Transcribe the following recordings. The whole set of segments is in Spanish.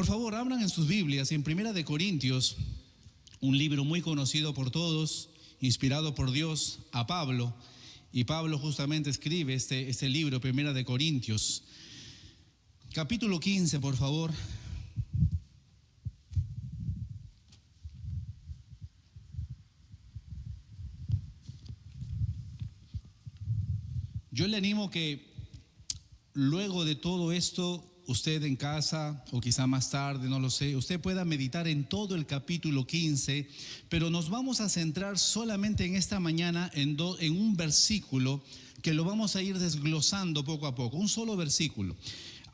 Por favor, abran en sus Biblias en Primera de Corintios, un libro muy conocido por todos, inspirado por Dios a Pablo. Y Pablo justamente escribe este libro, Primera de Corintios. Capítulo 15, por favor. Yo le animo que luego de todo esto, usted en casa o quizá más tarde, no lo sé, usted pueda meditar en todo el capítulo 15, pero nos vamos a centrar solamente en esta mañana en un versículo que lo vamos a ir desglosando poco a poco, un solo versículo.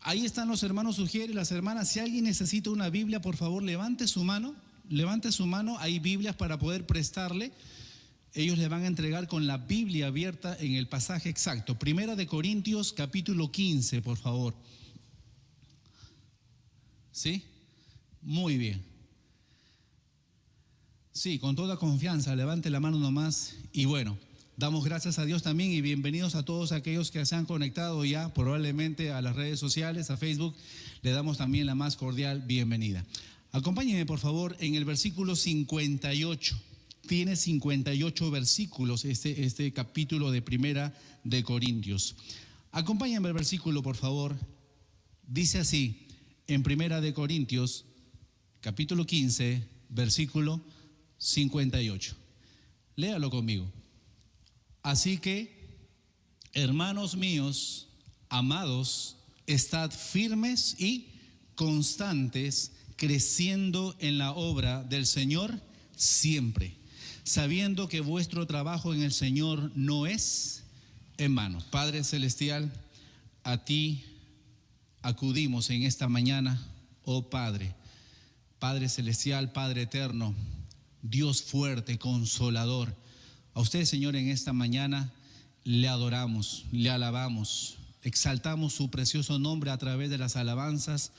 Ahí están los hermanos Ujier y las hermanas. Si alguien necesita una Biblia, por favor, levante su mano, hay Biblias para poder prestarle. Ellos le van a entregar con la Biblia abierta en el pasaje exacto. Primera de Corintios, capítulo 15, por favor. ¿Sí? Muy bien. Sí, con toda confianza, levante la mano nomás. Y bueno, damos gracias a Dios también y bienvenidos a todos aquellos que se han conectado ya probablemente a las redes sociales, a Facebook. Le damos también la más cordial bienvenida. Acompáñenme por favor en el versículo 58. Tiene 58 versículos este capítulo de Primera de Corintios. Acompáñenme al versículo por favor. Dice así. En Primera de Corintios, capítulo 15, versículo 58. Léalo conmigo. Así que, hermanos míos, amados, estad firmes y constantes, creciendo en la obra del Señor siempre, sabiendo que vuestro trabajo en el Señor no es en vano. Padre Celestial, a ti acudimos en esta mañana, oh Padre, Padre Celestial, Padre Eterno, Dios fuerte, consolador. A usted, Señor, en esta mañana le adoramos, le alabamos, exaltamos su precioso nombre a través de las alabanzas.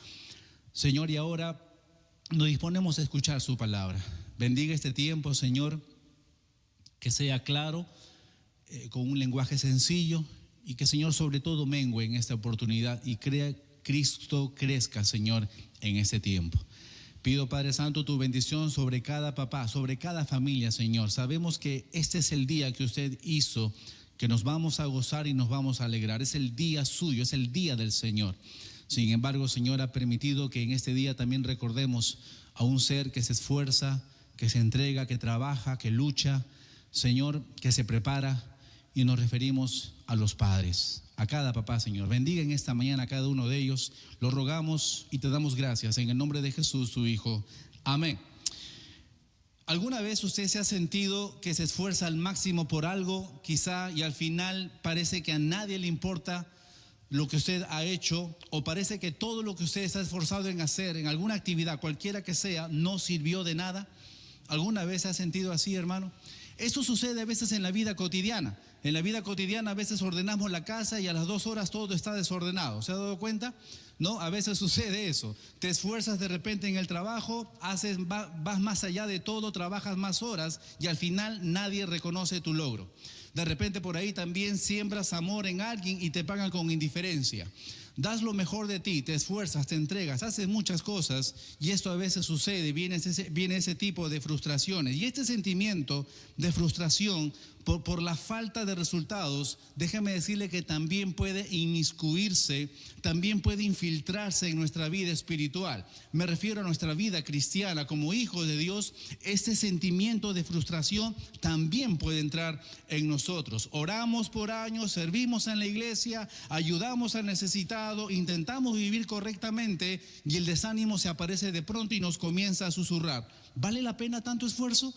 Señor, y ahora nos disponemos a escuchar su palabra. Bendiga este tiempo, Señor, que sea claro, con un lenguaje sencillo, y que, Señor, sobre todo mengue en esta oportunidad y Cristo crezca, Señor, en este tiempo. Pido, Padre Santo, tu bendición sobre cada papá, sobre cada familia, Señor. Sabemos que este es el día que usted hizo, que nos vamos a gozar y nos vamos a alegrar. Es el día suyo, es el día del Señor. Sin embargo, Señor, ha permitido que en este día también recordemos a un ser que se esfuerza, que se entrega, que trabaja, que lucha, Señor, que se prepara, y nos referimos a los padres, a cada papá, Señor. Bendiga en esta mañana a cada uno de ellos. Lo rogamos y te damos gracias en el nombre de Jesús, tu Hijo. Amén. ¿Alguna vez usted se ha sentido que se esfuerza al máximo por algo, quizá, y al final parece que a nadie le importa lo que usted ha hecho, o parece que todo lo que usted está esforzado en hacer, en alguna actividad, cualquiera que sea, no sirvió de nada? ¿Alguna vez se ha sentido así, hermano? Esto sucede a veces en la vida cotidiana. En la vida cotidiana a veces ordenamos la casa y a las 2 horas todo está desordenado. ¿Se ha dado cuenta? No, a veces sucede eso. Te esfuerzas de repente en el trabajo, vas más allá de todo, trabajas más horas y al final nadie reconoce tu logro. De repente por ahí también siembras amor en alguien y te pagan con indiferencia. Das lo mejor de ti, te esfuerzas, te entregas, haces muchas cosas y esto a veces sucede, viene ese tipo de frustraciones. Y este sentimiento de frustración por la falta de resultados, déjame decirle que también puede inmiscuirse, también puede infiltrarse en nuestra vida espiritual. Me refiero a nuestra vida cristiana como hijos de Dios. Este sentimiento de frustración también puede entrar en nosotros. Oramos por años, servimos en la iglesia, ayudamos al necesitado, intentamos vivir correctamente y el desánimo se aparece de pronto y nos comienza a susurrar. ¿Vale la pena tanto esfuerzo?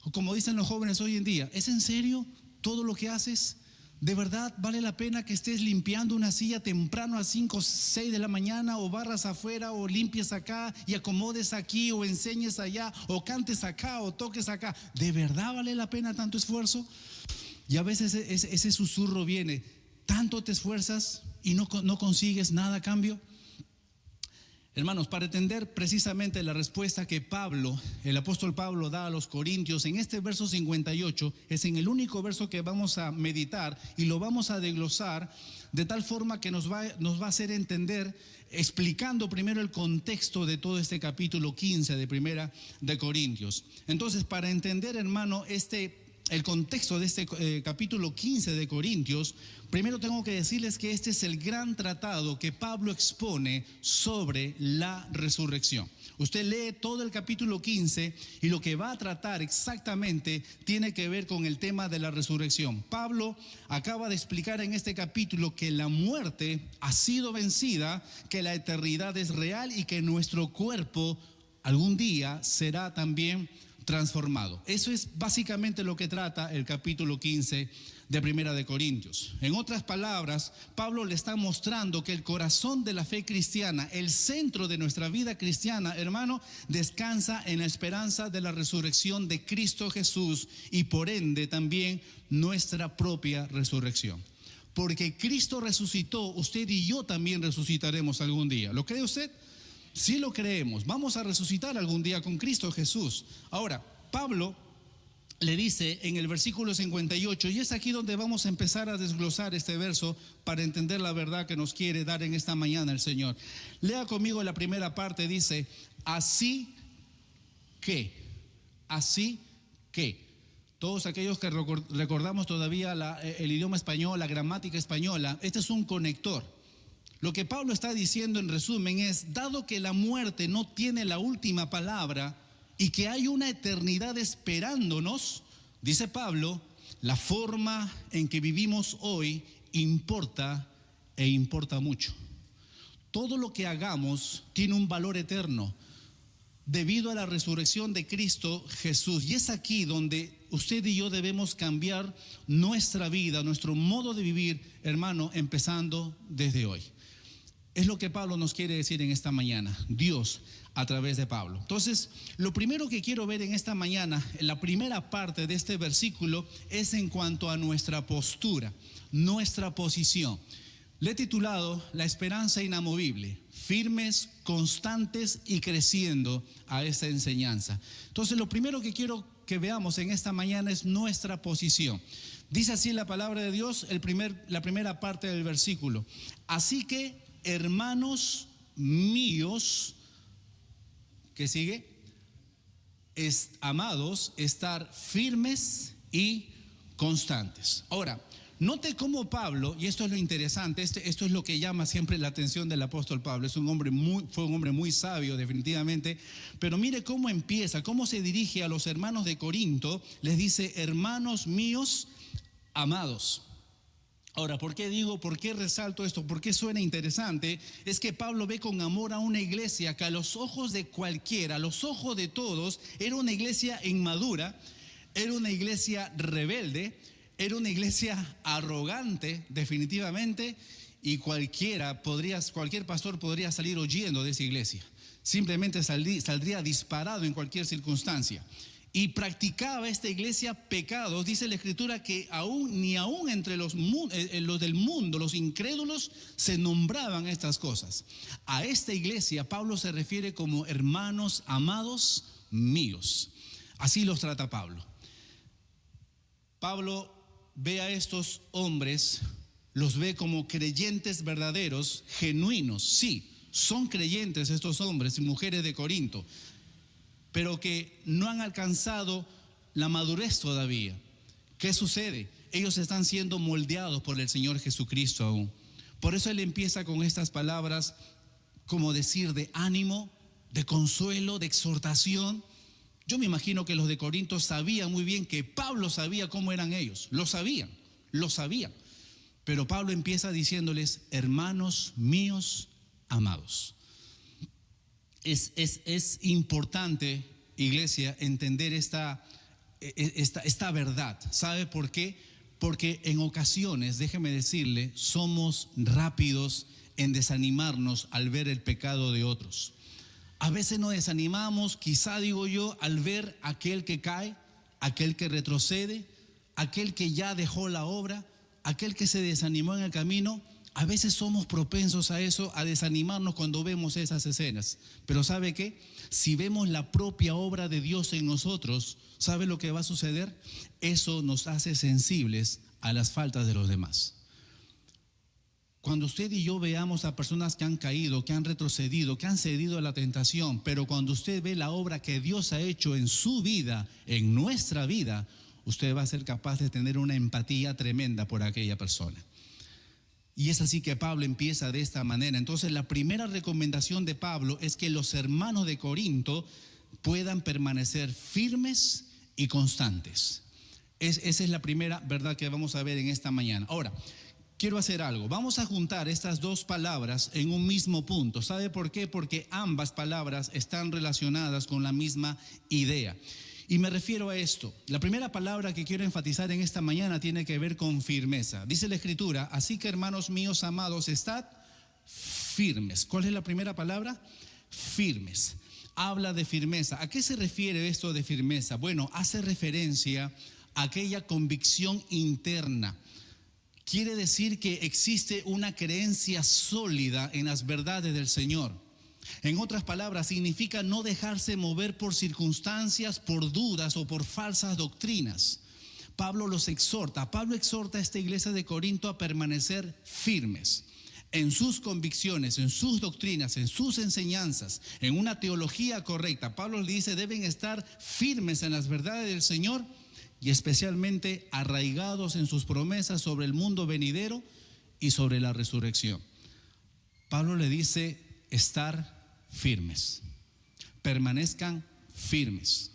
O como dicen los jóvenes hoy en día, ¿es en serio todo lo que haces? ¿De verdad vale la pena que estés limpiando una silla temprano a 5 o 6 de la mañana, o barras afuera, o limpies acá y acomodes aquí, o enseñes allá, o cantes acá, o toques acá? ¿De verdad vale la pena tanto esfuerzo? Y a veces ese susurro viene, ¿tanto te esfuerzas y no consigues nada a cambio? Hermanos, para entender precisamente la respuesta que el apóstol Pablo da a los corintios en este verso 58, es en el único verso que vamos a meditar y lo vamos a desglosar. de tal forma que nos va a hacer entender, explicando primero el contexto de todo este capítulo 15 de Primera de Corintios. Entonces, para entender, hermano, el contexto de este capítulo 15 de Corintios, primero tengo que decirles que este es el gran tratado que Pablo expone sobre la resurrección. Usted lee todo el capítulo 15 y lo que va a tratar exactamente tiene que ver con el tema de la resurrección. Pablo acaba de explicar en este capítulo que la muerte ha sido vencida, que la eternidad es real y que nuestro cuerpo algún día será también transformado. Eso es básicamente lo que trata el capítulo 15 de Primera de Corintios. En otras palabras, Pablo le está mostrando que el corazón de la fe cristiana, el centro de nuestra vida cristiana, hermano, descansa en la esperanza de la resurrección de Cristo Jesús y por ende también nuestra propia resurrección. Porque Cristo resucitó, usted y yo también resucitaremos algún día. ¿Lo cree usted? Sí lo creemos, vamos a resucitar algún día con Cristo Jesús. Ahora, Pablo le dice en el versículo 58, y es aquí donde vamos a empezar a desglosar este verso para entender la verdad que nos quiere dar en esta mañana el Señor. Lea conmigo la primera parte, dice, así que, todos aquellos que recordamos todavía el idioma español, la gramática española, este es un conector. Lo que Pablo está diciendo en resumen es, dado que la muerte no tiene la última palabra y que hay una eternidad esperándonos, dice Pablo, la forma en que vivimos hoy importa e importa mucho. Todo lo que hagamos tiene un valor eterno debido a la resurrección de Cristo Jesús. Y es aquí donde usted y yo debemos cambiar nuestra vida, nuestro modo de vivir, hermano, empezando desde hoy. Es lo que Pablo nos quiere decir en esta mañana, Dios a través de Pablo. Entonces, lo primero que quiero ver en esta mañana, en la primera parte de este versículo, es en cuanto a nuestra postura, nuestra posición. Le he titulado La esperanza inamovible, firmes, constantes y creciendo a esta enseñanza. Entonces, lo primero que quiero que veamos en esta mañana es nuestra posición. Dice así la palabra de Dios, la primera parte del versículo. Así que, hermanos míos, ¿qué sigue? Amados, estar firmes y constantes. Ahora, note cómo Pablo, y esto es lo interesante, esto es lo que llama siempre la atención del apóstol Pablo, fue un hombre muy sabio definitivamente, pero mire cómo empieza, cómo se dirige a los hermanos de Corinto, les dice, hermanos míos, amados. Ahora, ¿por qué resalto esto? ¿Por qué suena interesante? Es que Pablo ve con amor a una iglesia que a los ojos de cualquiera, a los ojos de todos, era una iglesia inmadura, era una iglesia rebelde, era una iglesia arrogante, definitivamente, y cualquier pastor podría salir huyendo de esa iglesia. Simplemente saldría disparado en cualquier circunstancia. Y practicaba esta iglesia pecados, dice la Escritura, que ni aún entre los del mundo, los incrédulos, se nombraban estas cosas. A esta iglesia Pablo se refiere como hermanos amados míos. Así los trata Pablo. Pablo ve a estos hombres, los ve como creyentes verdaderos, genuinos. Sí, son creyentes estos hombres y mujeres de Corinto, pero que no han alcanzado la madurez todavía. ¿Qué sucede? Ellos están siendo moldeados por el Señor Jesucristo aún. Por eso él empieza con estas palabras como decir de ánimo, de consuelo, de exhortación. Yo me imagino que los de Corinto sabían muy bien que Pablo sabía cómo eran ellos. Lo sabían. Pero Pablo empieza diciéndoles, hermanos míos amados. Es importante, iglesia, entender esta verdad. ¿Sabe por qué? Porque en ocasiones, déjeme decirle, somos rápidos en desanimarnos al ver el pecado de otros. A veces nos desanimamos, quizá digo yo, al ver aquel que cae, aquel que retrocede, aquel que ya dejó la obra, aquel que se desanimó en el camino. A veces somos propensos a eso, a desanimarnos cuando vemos esas escenas. Pero ¿sabe qué? Si vemos la propia obra de Dios en nosotros, ¿sabe lo que va a suceder? Eso nos hace sensibles a las faltas de los demás. Cuando usted y yo veamos a personas que han caído, que han retrocedido, que han cedido a la tentación, pero cuando usted ve la obra que Dios ha hecho en su vida, en nuestra vida, usted va a ser capaz de tener una empatía tremenda por aquella persona. Y es así que Pablo empieza de esta manera. Entonces, la primera recomendación de Pablo es que los hermanos de Corinto puedan permanecer firmes y constantes. Esa es la primera verdad que vamos a ver en esta mañana. Ahora, quiero hacer algo. Vamos a juntar estas dos palabras en un mismo punto. ¿Sabe por qué? Porque ambas palabras están relacionadas con la misma idea. Y me refiero a esto. La primera palabra que quiero enfatizar en esta mañana tiene que ver con firmeza. Dice la Escritura: así que, hermanos míos amados, estad firmes. ¿Cuál es la primera palabra? Firmes. Habla de firmeza. ¿A qué se refiere esto de firmeza? Bueno, hace referencia a aquella convicción interna. Quiere decir que existe una creencia sólida en las verdades del Señor. En otras palabras, significa no dejarse mover por circunstancias, por dudas o por falsas doctrinas. Pablo exhorta a esta iglesia de Corinto a permanecer firmes en sus convicciones, en sus doctrinas, en sus enseñanzas, en una teología correcta. Pablo le dice: deben estar firmes en las verdades del Señor y especialmente arraigados en sus promesas sobre el mundo venidero y sobre la resurrección. Pablo le dice estar firmes, permanezcan firmes.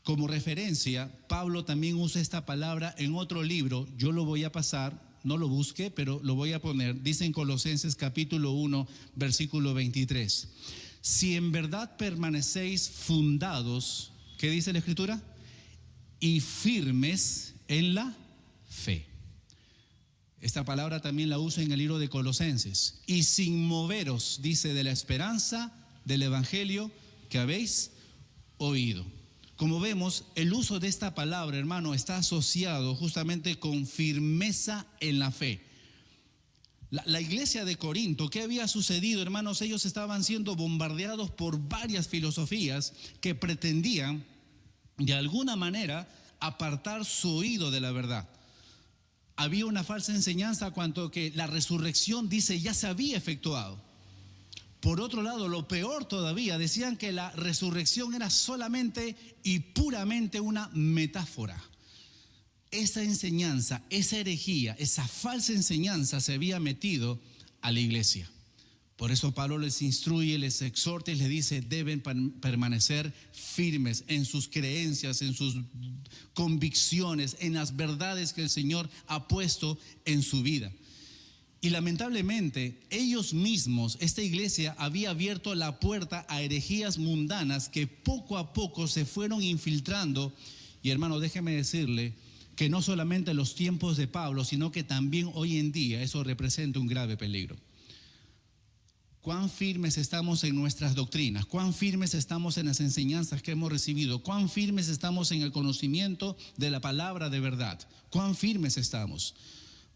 Como referencia, Pablo también usa esta palabra en otro libro. Yo lo voy a pasar, no lo busque, pero lo voy a poner. Dice en Colosenses capítulo 1, versículo 23: si en verdad permanecéis fundados, ¿qué dice la Escritura? Y firmes en la fe. Esta palabra también la usa en el libro de Colosenses. Y sin moveros, dice, de la esperanza del evangelio que habéis oído. Como vemos, el uso de esta palabra, hermano, está asociado justamente con firmeza en la fe. La iglesia de Corinto, ¿qué había sucedido, hermanos? Ellos estaban siendo bombardeados por varias filosofías que pretendían de alguna manera apartar su oído de la verdad. Había una falsa enseñanza cuanto que la resurrección, dice, ya se había efectuado. Por otro lado, lo peor todavía, decían que la resurrección era solamente y puramente una metáfora. Esa enseñanza, esa herejía, esa falsa enseñanza se había metido a la iglesia. Por eso Pablo les instruye, les exhorta y les dice: deben permanecer firmes en sus creencias, en sus convicciones, en las verdades que el Señor ha puesto en su vida. Y lamentablemente ellos mismos, esta iglesia, había abierto la puerta a herejías mundanas que poco a poco se fueron infiltrando. Y hermano, déjeme decirle que no solamente en los tiempos de Pablo, sino que también hoy en día eso representa un grave peligro. Cuán firmes estamos en nuestras doctrinas, cuán firmes estamos en las enseñanzas que hemos recibido, cuán firmes estamos en el conocimiento de la palabra de verdad, cuán firmes estamos.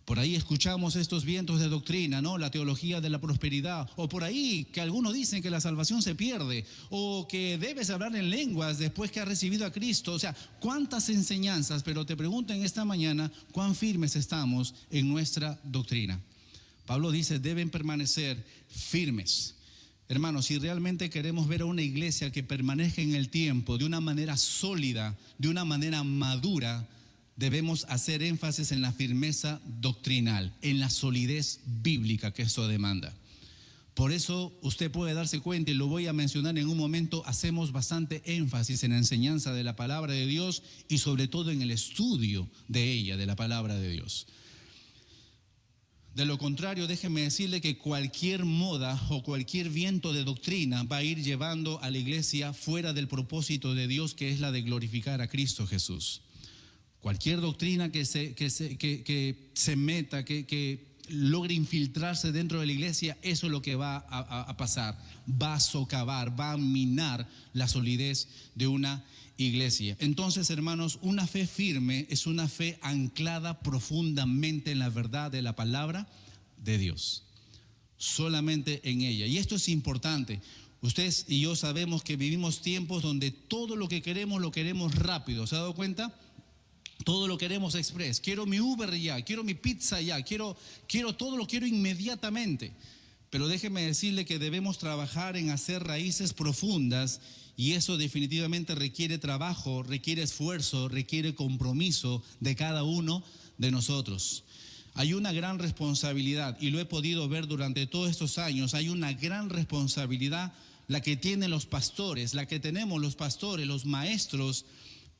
Por ahí escuchamos estos vientos de doctrina, ¿no? La teología de la prosperidad, o por ahí que algunos dicen que la salvación se pierde, o que debes hablar en lenguas después que has recibido a Cristo. O sea, cuántas enseñanzas, pero te pregunto en esta mañana, cuán firmes estamos en nuestra doctrina. Pablo dice: deben permanecer firmes. Hermanos, si realmente queremos ver a una iglesia que permanezca en el tiempo de una manera sólida, de una manera madura, debemos hacer énfasis en la firmeza doctrinal, en la solidez bíblica que esto demanda. Por eso usted puede darse cuenta, y lo voy a mencionar en un momento, hacemos bastante énfasis en la enseñanza de la palabra de Dios y sobre todo en el estudio de ella, de la palabra de Dios. De lo contrario, déjeme decirle que cualquier moda o cualquier viento de doctrina va a ir llevando a la iglesia fuera del propósito de Dios, que es la de glorificar a Cristo Jesús. Cualquier doctrina que se meta, que logre infiltrarse dentro de la iglesia, eso es lo que va a pasar. Va a socavar, va a minar la solidez de una iglesia. Entonces, hermanos, una fe firme es una fe anclada profundamente en la verdad de la palabra de Dios, solamente en ella. Y esto es importante. Ustedes y yo sabemos que vivimos tiempos donde todo lo que queremos lo queremos rápido. ¿Se ha dado cuenta? Todo lo queremos express. Quiero mi Uber ya, quiero mi pizza ya, quiero todo lo quiero inmediatamente. Pero déjeme decirle que debemos trabajar en hacer raíces profundas, y eso definitivamente requiere trabajo, requiere esfuerzo, requiere compromiso de cada uno de nosotros. Hay una gran responsabilidad, y lo he podido ver durante todos estos años. Hay una gran responsabilidad la que tienen los pastores, la que tenemos los pastores, los maestros,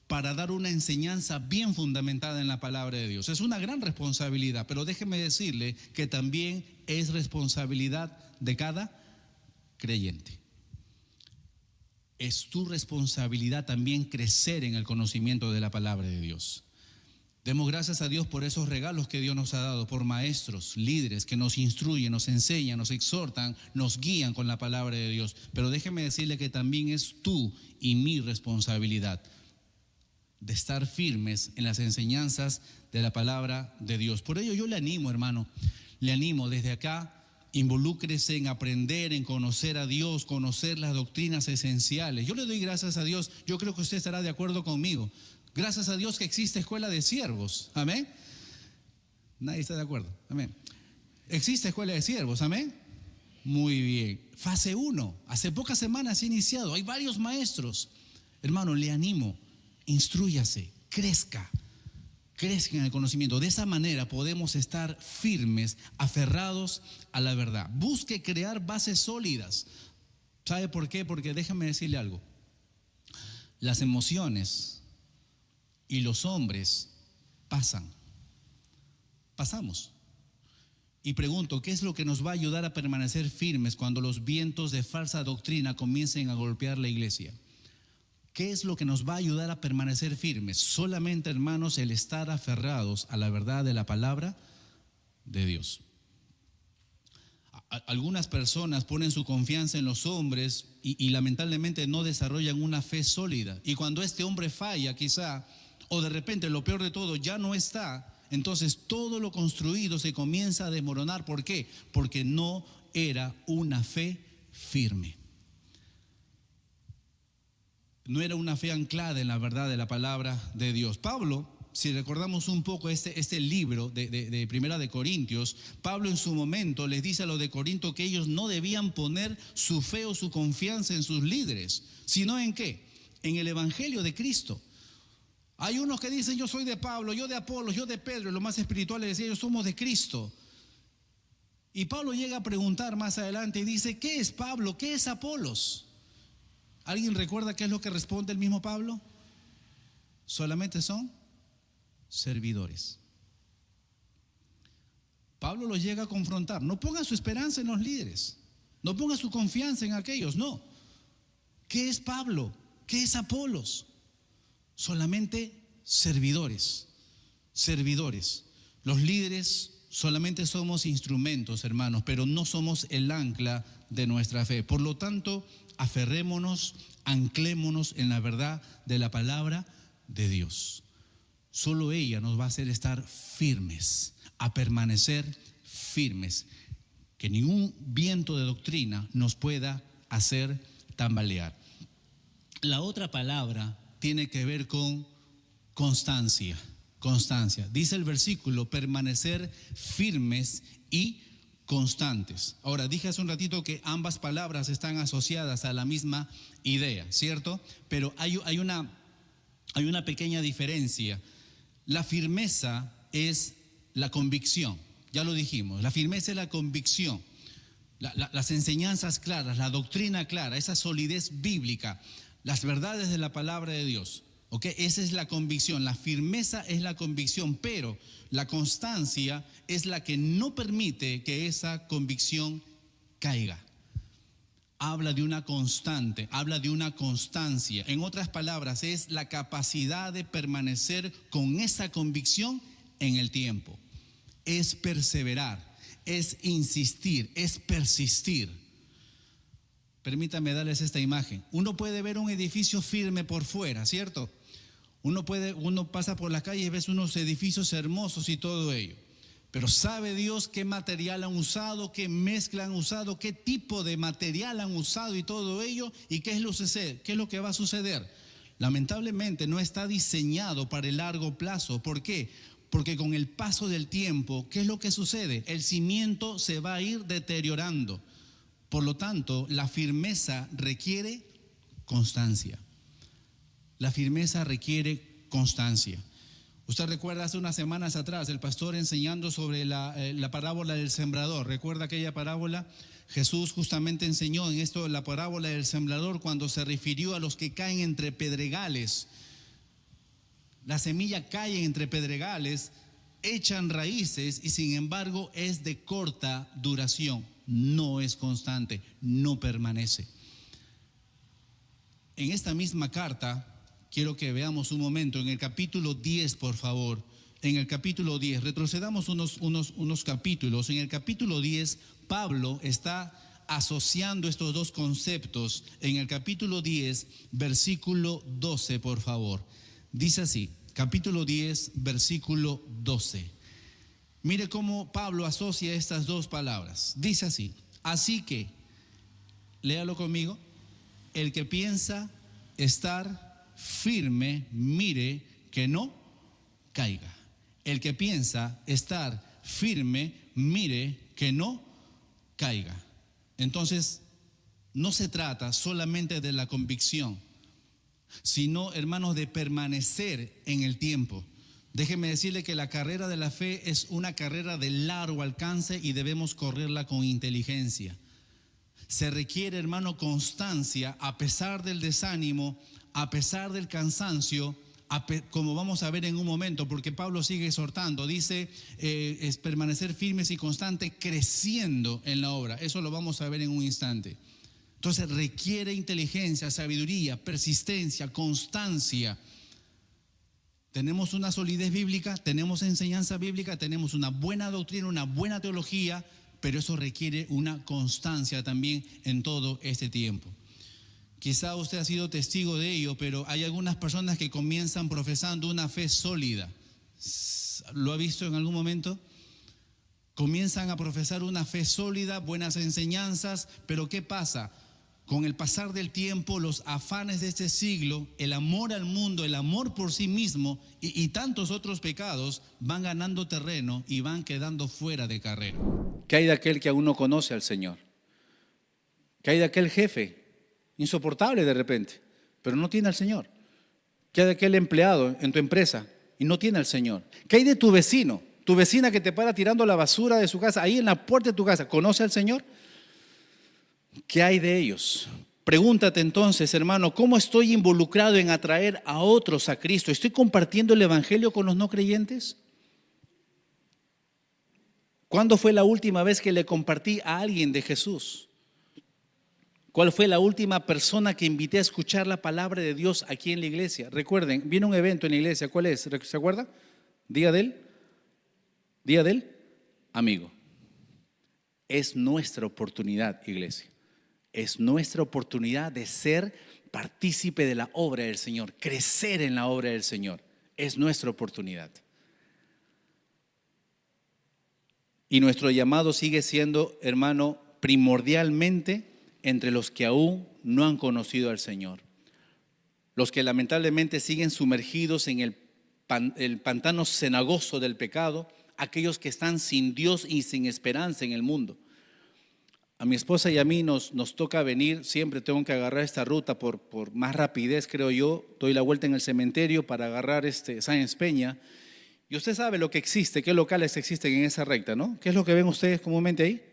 para dar una enseñanza bien fundamentada en la palabra de Dios. Es una gran responsabilidad, pero déjeme decirle que también es responsabilidad de cada creyente. Es tu responsabilidad también crecer en el conocimiento de la palabra de Dios. Demos gracias a Dios por esos regalos que Dios nos ha dado, por maestros, líderes que nos instruyen, nos enseñan, nos exhortan, nos guían con la palabra de Dios. Pero déjeme decirle que también es tu y mi responsabilidad de estar firmes en las enseñanzas de la palabra de Dios. Por ello yo le animo, hermano, le animo desde acá. Involúcrese en aprender, en conocer a Dios, conocer las doctrinas esenciales. Yo le doy gracias a Dios, yo creo que usted estará de acuerdo conmigo. Gracias a Dios que existe escuela de siervos, amén. Nadie está de acuerdo, amén. Existe escuela de siervos, amén. Muy bien. Fase 1, hace pocas semanas se ha iniciado, hay varios maestros. Hermano, le animo, instrúyase, crezca en el conocimiento. De esa manera podemos estar firmes, aferrados a la verdad. Busque crear bases sólidas. ¿Sabe por qué? Porque déjame decirle algo. Las emociones y los hombres pasamos. Y pregunto, ¿qué es lo que nos va a ayudar a permanecer firmes cuando los vientos de falsa doctrina comiencen a golpear la iglesia? ¿Qué es lo que nos va a ayudar a permanecer firmes? Solamente, hermanos, el estar aferrados a la verdad de la palabra de Dios. Algunas personas ponen su confianza en los hombres y lamentablemente no desarrollan una fe sólida. Y cuando este hombre falla, quizá, o de repente lo peor de todo ya no está, entonces todo lo construido se comienza a desmoronar. ¿Por qué? Porque no era una fe firme. No era una fe anclada en la verdad de la palabra de Dios. Pablo, si recordamos un poco este libro de Primera de Corintios, Pablo en su momento les dice a los de Corinto que ellos no debían poner su fe o su confianza en sus líderes, sino ¿en qué? En el evangelio de Cristo. Hay unos que dicen: yo soy de Pablo, yo de Apolos, yo de Pedro, y los más espirituales decían: ellos somos de Cristo. Y Pablo llega a preguntar más adelante y dice: ¿qué es Pablo? ¿Qué es Apolos? ¿Alguien recuerda qué es lo que responde el mismo Pablo? Solamente son servidores. Pablo los llega a confrontar. No ponga su esperanza en los líderes, no ponga su confianza en aquellos, no. ¿Qué es Pablo? ¿Qué es Apolos? Solamente servidores. Los líderes solamente somos instrumentos, hermanos, pero no somos el ancla de nuestra fe. Por lo tanto, aferrémonos, anclémonos en la verdad de la palabra de Dios. Solo ella nos va a hacer estar firmes, a permanecer firmes, que ningún viento de doctrina nos pueda hacer tambalear. La otra palabra tiene que ver con constancia. Dice el versículo: permanecer firmes y constantes. Ahora, dije hace un ratito que ambas palabras están asociadas a la misma idea, ¿cierto? Pero hay una pequeña diferencia. La firmeza es la convicción, ya lo dijimos. La firmeza es la convicción, las enseñanzas claras, la doctrina clara, esa solidez bíblica, las verdades de la palabra de Dios. ¿Ok? Esa es la convicción. La firmeza es la convicción, pero la constancia es la que no permite que esa convicción caiga. Habla de una constante, habla de una constancia. En otras palabras, es la capacidad de permanecer con esa convicción en el tiempo. Es perseverar, es insistir, es persistir. Permítame darles esta imagen. Uno puede ver un edificio firme por fuera, ¿cierto? Uno pasa por las calles y ves unos edificios hermosos y todo ello. Pero ¿sabe Dios qué material han usado, qué mezcla han usado, qué tipo de material han usado y todo ello? ¿Y qué es lo que va a suceder? lamentablemente no está diseñado para el largo plazo. ¿Por qué? Porque con el paso del tiempo, ¿qué es lo que sucede? El cimiento se va a ir deteriorando. Por lo tanto, la firmeza requiere constancia. La firmeza requiere constancia. Usted recuerda hace unas semanas atrás el pastor enseñando sobre la parábola del sembrador. ¿Recuerda aquella parábola? Jesús justamente enseñó en esto la parábola del sembrador cuando se refirió a los que caen entre pedregales. La semilla cae entre pedregales, echan raíces y sin embargo es de corta duración. No es constante, no permanece. En esta misma carta, quiero que veamos un momento, en el capítulo 10, por favor. En el capítulo 10, retrocedamos unos capítulos. En el capítulo 10, Pablo está asociando estos dos conceptos. En el capítulo 10, versículo 12, por favor. Dice así, capítulo 10, versículo 12. Mire cómo Pablo asocia estas dos palabras. Dice así, así que, léalo conmigo, el que piensa estar firme, mire que no caiga. El que piensa estar firme, mire que no caiga. Entonces, no se trata solamente de la convicción, sino, hermanos, de permanecer en el tiempo. Déjeme decirle que la carrera de la fe es una carrera de largo alcance y debemos correrla con inteligencia. Se requiere, hermano, constancia a pesar del desánimo, a pesar del cansancio, como vamos a ver en un momento, porque Pablo sigue exhortando, dice, es permanecer firmes y constantes, creciendo en la obra. Eso lo vamos a ver en un instante. Entonces requiere inteligencia, sabiduría, persistencia, constancia. Tenemos una solidez bíblica, tenemos enseñanza bíblica, tenemos una buena doctrina, una buena teología, pero eso requiere una constancia también en todo este tiempo. Quizá usted ha sido testigo de ello, pero hay algunas personas que comienzan profesando una fe sólida. ¿Lo ha visto en algún momento? Comienzan a profesar una fe sólida, buenas enseñanzas, pero ¿qué pasa? Con el pasar del tiempo, los afanes de este siglo, el amor al mundo, el amor por sí mismo y tantos otros pecados van ganando terreno y van quedando fuera de carrera. ¿Qué hay de aquel que aún no conoce al Señor? ¿Qué hay de aquel jefe insoportable de repente, pero no tiene al Señor? ¿Qué hay de aquel empleado en tu empresa y no tiene al Señor? ¿Qué hay de tu vecino, tu vecina que te para tirando la basura de su casa, ahí en la puerta de tu casa? ¿Conoce al Señor? ¿Qué hay de ellos? Pregúntate entonces, hermano, ¿cómo estoy involucrado en atraer a otros a Cristo? ¿Estoy compartiendo el evangelio con los no creyentes? ¿Cuándo fue la última vez que le compartí a alguien de Jesús? ¿Cuál fue la última persona que invité a escuchar la palabra de Dios aquí en la iglesia? Recuerden, viene un evento en la iglesia, ¿cuál es? ¿Se acuerda? Día del amigo. Es nuestra oportunidad, iglesia. Es nuestra oportunidad de ser partícipe de la obra del Señor, crecer en la obra del Señor. Es nuestra oportunidad. Y nuestro llamado sigue siendo, hermano, primordialmente entre los que aún no han conocido al Señor. Los que lamentablemente siguen sumergidos en el pantano cenagoso del pecado, aquellos que están sin Dios y sin esperanza en el mundo. A mi esposa y a mí nos toca venir, siempre tengo que agarrar esta ruta por más rapidez, creo yo. Doy la vuelta en el cementerio para agarrar Sáenz Peña. Y usted sabe lo que existe, qué locales existen en esa recta, ¿no? ¿Qué es lo que ven ustedes comúnmente ahí?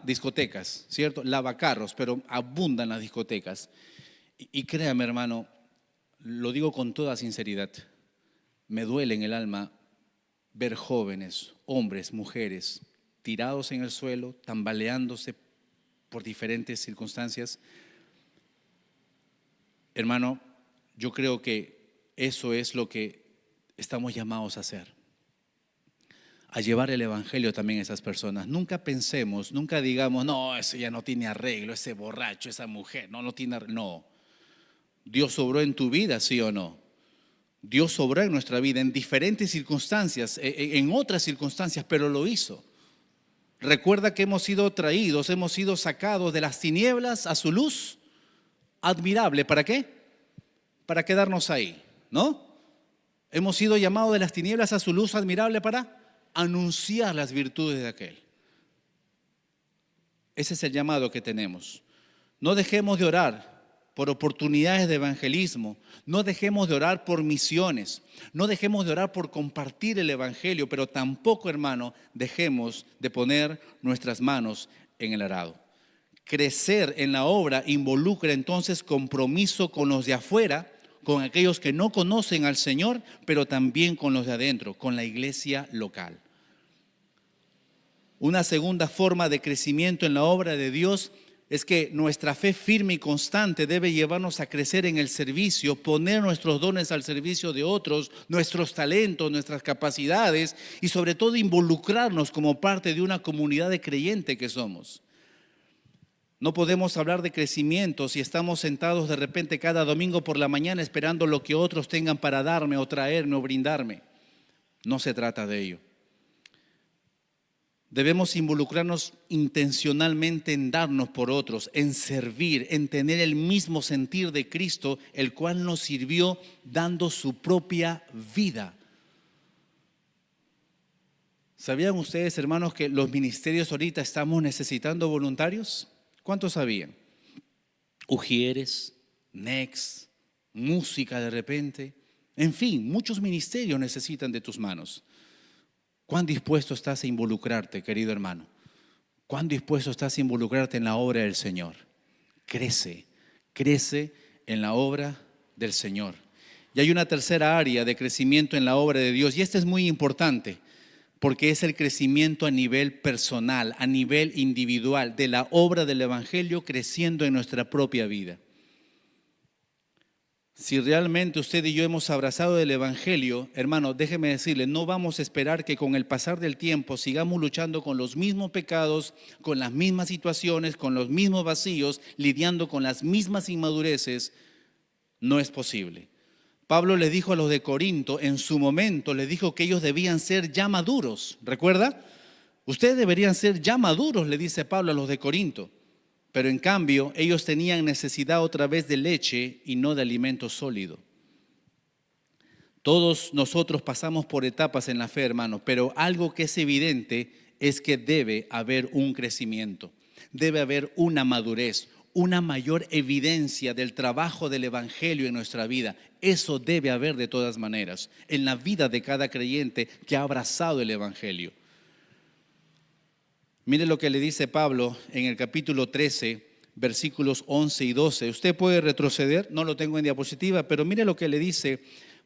Discotecas, ¿cierto? Lavacarros, pero abundan las discotecas. Y créame, hermano, lo digo con toda sinceridad, me duele en el alma ver jóvenes, hombres, mujeres, tirados en el suelo, tambaleándose por diferentes circunstancias. Hermano, yo creo que eso es lo que estamos llamados a hacer, a llevar el evangelio también a esas personas. Nunca pensemos, nunca digamos, no, ese ya no tiene arreglo, ese borracho, esa mujer, no tiene arreglo. No, Dios obró en tu vida, ¿sí o no? Dios obró en nuestra vida en diferentes circunstancias, en otras circunstancias, pero lo hizo. Recuerda que hemos sido traídos, hemos sido sacados de las tinieblas a su luz admirable. ¿Para qué? para quedarnos ahí, ¿no? Hemos sido llamados de las tinieblas a su luz admirable para anunciar las virtudes de aquel. Ese es el llamado que tenemos. No dejemos de orar por oportunidades de evangelismo, no dejemos de orar por misiones, no dejemos de orar por compartir el evangelio, pero tampoco, hermano, dejemos de poner nuestras manos en el arado. Crecer en la obra involucra entonces compromiso con los de afuera, con aquellos que no conocen al Señor, pero también con los de adentro, con la iglesia local. Una segunda forma de crecimiento en la obra de Dios es que nuestra fe firme y constante debe llevarnos a crecer en el servicio, poner nuestros dones al servicio de otros, nuestros talentos, nuestras capacidades y sobre todo involucrarnos como parte de una comunidad de creyentes que somos. No podemos hablar de crecimiento si estamos sentados de repente cada domingo por la mañana esperando lo que otros tengan para darme o traerme o brindarme. No se trata de ello. Debemos involucrarnos intencionalmente en darnos por otros, en servir, en tener el mismo sentir de Cristo, el cual nos sirvió dando su propia vida. ¿Sabían ustedes, hermanos, que los ministerios ahorita estamos necesitando voluntarios? ¿Cuántos sabían? Ujieres, Next, música de repente, en fin, muchos ministerios necesitan de tus manos. ¿Cuán dispuesto estás a involucrarte, querido hermano? ¿Cuán dispuesto estás a involucrarte en la obra del Señor? Crece en la obra del Señor. Y hay una tercera área de crecimiento en la obra de Dios, y esta es muy importante, porque es el crecimiento a nivel personal, a nivel individual, de la obra del Evangelio creciendo en nuestra propia vida. Si realmente usted y yo hemos abrazado el Evangelio, hermano, déjeme decirle, no vamos a esperar que con el pasar del tiempo sigamos luchando con los mismos pecados, con las mismas situaciones, con los mismos vacíos, lidiando con las mismas inmadureces. No es posible. Pablo le dijo a los de Corinto, en su momento, les dijo que ellos debían ser ya maduros. ¿Recuerda? Ustedes deberían ser ya maduros, le dice Pablo a los de Corinto. Pero en cambio, ellos tenían necesidad otra vez de leche y no de alimento sólido. Todos nosotros pasamos por etapas en la fe, hermano, pero algo que es evidente es que debe haber un crecimiento, debe haber una madurez, una mayor evidencia del trabajo del Evangelio en nuestra vida. Eso debe haber de todas maneras en la vida de cada creyente que ha abrazado el Evangelio. Mire lo que le dice Pablo en el capítulo 13, versículos 11 y 12. Usted puede retroceder, no lo tengo en diapositiva, pero mire lo que le dice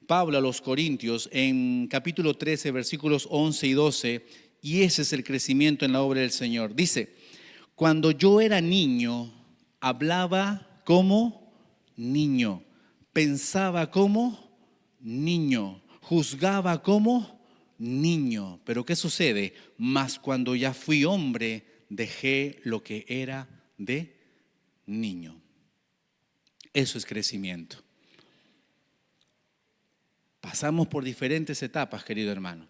Pablo a los Corintios en capítulo 13, versículos 11 y 12, y ese es el crecimiento en la obra del Señor. Dice, cuando yo era niño, hablaba como niño, pensaba como niño, juzgaba como niño. Pero ¿qué sucede? Mas cuando ya fui hombre, dejé lo que era de niño. Eso es crecimiento. Pasamos por diferentes etapas, querido hermano.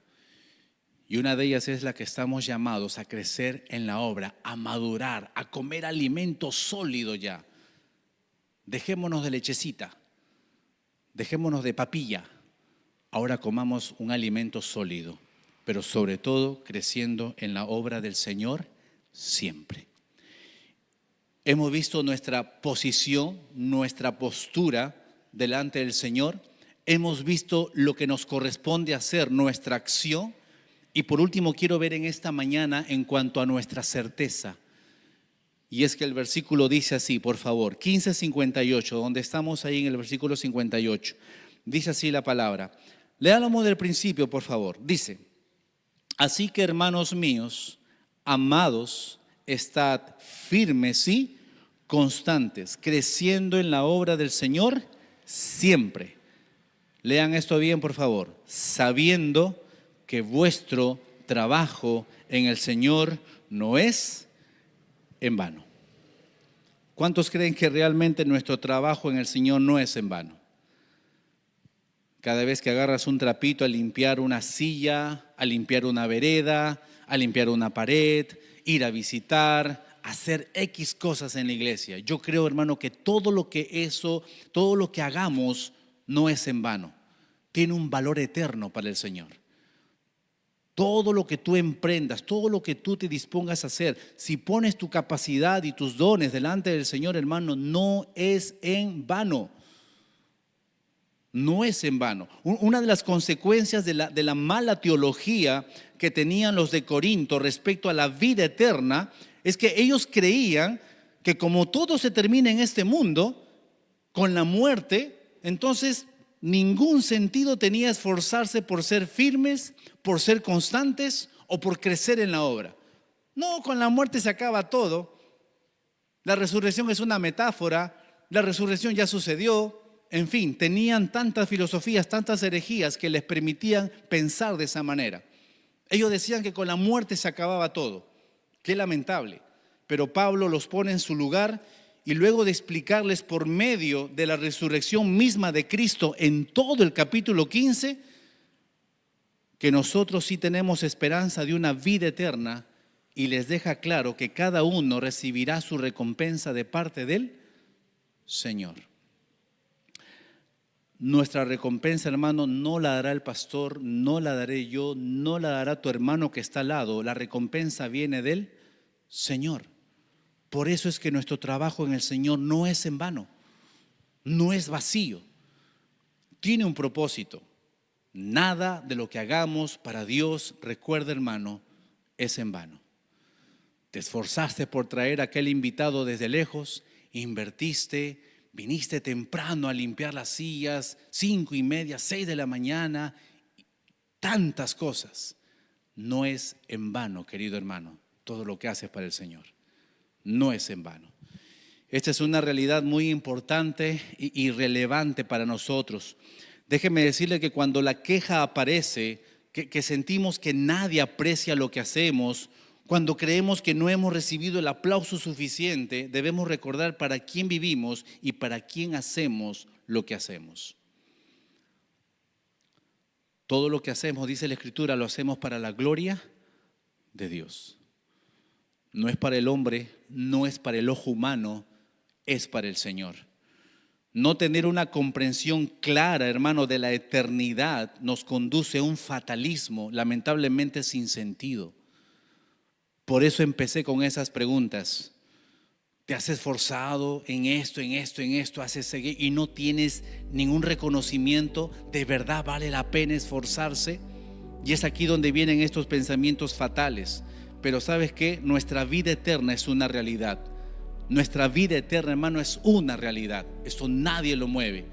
Y una de ellas es la que estamos llamados a crecer en la obra, a madurar, a comer alimento sólido ya. Dejémonos de lechecita, dejémonos de papilla. Ahora comamos un alimento sólido, pero sobre todo creciendo en la obra del Señor siempre. Hemos visto nuestra posición, nuestra postura delante del Señor. Hemos visto lo que nos corresponde hacer, nuestra acción. Y por último quiero ver en esta mañana en cuanto a nuestra certeza. Y es que el versículo dice así, por favor, 15:58, donde estamos ahí en el versículo 58. Dice así la palabra. Leámoslo del principio, por favor. Dice, así que hermanos míos, amados, estad firmes y constantes, creciendo en la obra del Señor siempre. Lean esto bien, por favor. Sabiendo que vuestro trabajo en el Señor no es en vano. ¿Cuántos creen que realmente nuestro trabajo en el Señor no es en vano? Cada vez que agarras un trapito a limpiar una silla, a limpiar una vereda, a limpiar una pared, ir a visitar, hacer X cosas en la iglesia. Yo creo, hermano, que todo lo que hagamos no es en vano. Tiene un valor eterno para el Señor. Todo lo que tú emprendas, todo lo que tú te dispongas a hacer, si pones tu capacidad y tus dones delante del Señor, hermano, no es en vano. No es en vano. Una de las consecuencias de la mala teología que tenían los de Corinto respecto a la vida eterna es que ellos creían que como todo se termina en este mundo, con la muerte, entonces ningún sentido tenía esforzarse por ser firmes, por ser constantes o por crecer en la obra. No, con la muerte se acaba todo. La resurrección es una metáfora, la resurrección ya sucedió. En fin, tenían tantas filosofías, tantas herejías que les permitían pensar de esa manera. Ellos decían que con la muerte se acababa todo. Qué lamentable. Pero Pablo los pone en su lugar y luego de explicarles por medio de la resurrección misma de Cristo en todo el capítulo 15, que nosotros sí tenemos esperanza de una vida eterna, y les deja claro que cada uno recibirá su recompensa de parte del Señor. Nuestra recompensa, hermano, no la dará el pastor, no la daré yo, no la dará tu hermano que está al lado. La recompensa viene del Señor. Por eso es que nuestro trabajo en el Señor no es en vano, no es vacío, tiene un propósito. Nada de lo que hagamos para Dios, recuerda, hermano, es en vano. Te esforzaste por traer a aquel invitado desde lejos, invertiste, viniste temprano a limpiar las sillas, 5:30, 6 de la mañana, tantas cosas. No es en vano, querido hermano, todo lo que haces para el Señor. No es en vano. Esta es una realidad muy importante y relevante para nosotros. Déjeme decirle que cuando la queja aparece, que sentimos que nadie aprecia lo que hacemos, cuando creemos que no hemos recibido el aplauso suficiente, debemos recordar para quién vivimos y para quién hacemos lo que hacemos. Todo lo que hacemos, dice la Escritura, lo hacemos para la gloria de Dios. No es para el hombre, no es para el ojo humano, es para el Señor. No tener una comprensión clara, hermano, de la eternidad nos conduce a un fatalismo lamentablemente sin sentido. Por eso empecé con esas preguntas. ¿Te has esforzado en esto, en esto, en esto? ¿Haces seguir y no tienes ningún reconocimiento? ¿De verdad vale la pena esforzarse? Y es aquí donde vienen estos pensamientos fatales. Pero ¿sabes qué? Nuestra vida eterna es una realidad. Nuestra vida eterna, hermano, es una realidad. Eso nadie lo mueve.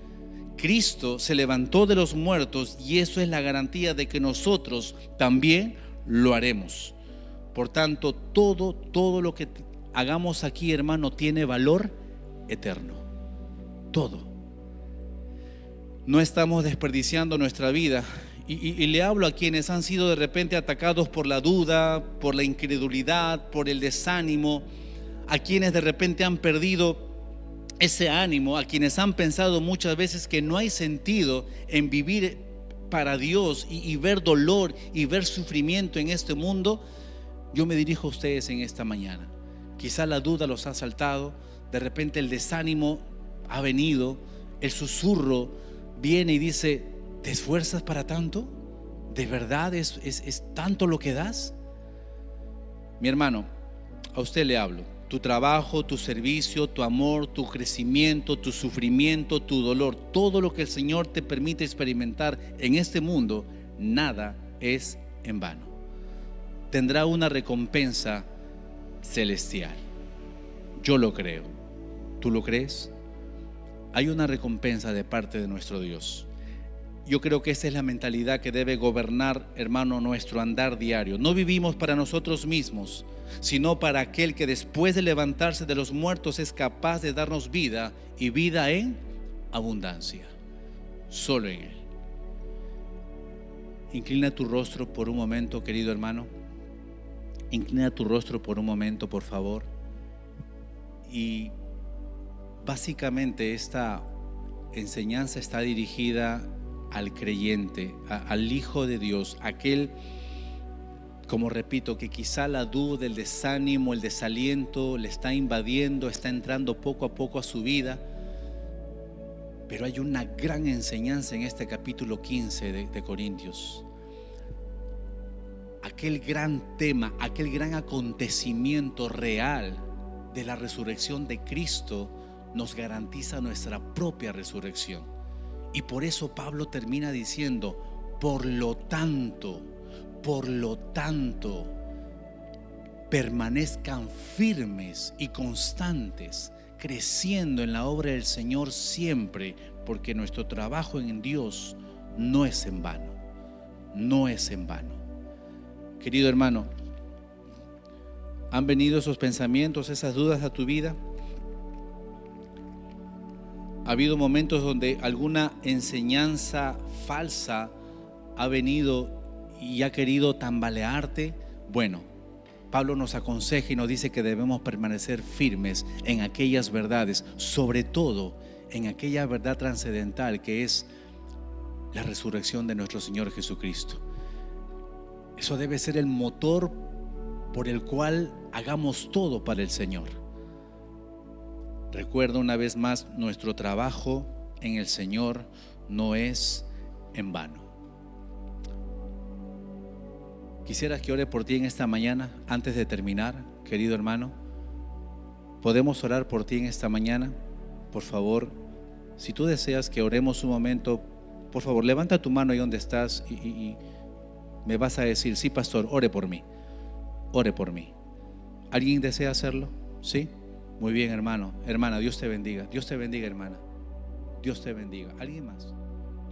Cristo se levantó de los muertos y eso es la garantía de que nosotros también lo haremos. Por tanto, todo lo que hagamos aquí, hermano, tiene valor eterno. Todo. No estamos desperdiciando nuestra vida. Y le hablo a quienes han sido de repente atacados por la duda, por la incredulidad, por el desánimo, a quienes de repente han perdido ese ánimo, a quienes han pensado muchas veces que no hay sentido en vivir para Dios y ver dolor y ver sufrimiento en este mundo. Yo me dirijo a ustedes en esta mañana. Quizá la duda los ha asaltado, de repente el desánimo ha venido, el susurro viene y dice: ¿te esfuerzas para tanto? ¿De verdad es tanto lo que das? Mi hermano, a usted le hablo. Tu trabajo, tu servicio, tu amor, tu crecimiento, tu sufrimiento, tu dolor, todo lo que el Señor te permite experimentar en este mundo, nada es en vano. Tendrá una recompensa celestial. Yo lo creo. ¿Tú lo crees? Hay una recompensa de parte de nuestro Dios. Yo creo que esa es la mentalidad que debe gobernar, hermano, nuestro andar diario. No vivimos para nosotros mismos, sino para aquel que después de levantarse de los muertos es capaz de darnos vida y vida en abundancia. Solo en Él. Inclina tu rostro por un momento, querido hermano. Inclina tu rostro por un momento, por favor. Y básicamente esta enseñanza está dirigida al creyente, al Hijo de Dios, aquel, como repito, que quizá la duda, el desánimo, el desaliento le está invadiendo, está entrando poco a poco a su vida. Pero hay una gran enseñanza en este capítulo 15 de Corintios. Aquel gran tema, aquel gran acontecimiento real de la resurrección de Cristo nos garantiza nuestra propia resurrección. Y por eso Pablo termina diciendo: por lo tanto, permanezcan firmes y constantes, creciendo en la obra del Señor siempre, porque nuestro trabajo en Dios no es en vano, no es en vano. Querido hermano, ¿han venido esos pensamientos, esas dudas a tu vida? ¿Ha habido momentos donde alguna enseñanza falsa ha venido y ha querido tambalearte? Bueno, Pablo nos aconseja y nos dice que debemos permanecer firmes en aquellas verdades, sobre todo en aquella verdad trascendental que es la resurrección de nuestro Señor Jesucristo. Eso debe ser el motor por el cual hagamos todo para el Señor. Recuerda una vez más, nuestro trabajo en el Señor no es en vano. Quisiera que ore por ti en esta mañana. Antes de terminar, querido hermano, ¿podemos orar por ti en esta mañana? Por favor, si tú deseas que oremos un momento, por favor, levanta tu mano ahí donde estás y me vas a decir: sí, pastor, ore por mí. Ore por mí. ¿Alguien desea hacerlo? ¿Sí? Muy bien, hermano. Hermana, Dios te bendiga. Dios te bendiga, hermana. Dios te bendiga. ¿Alguien más?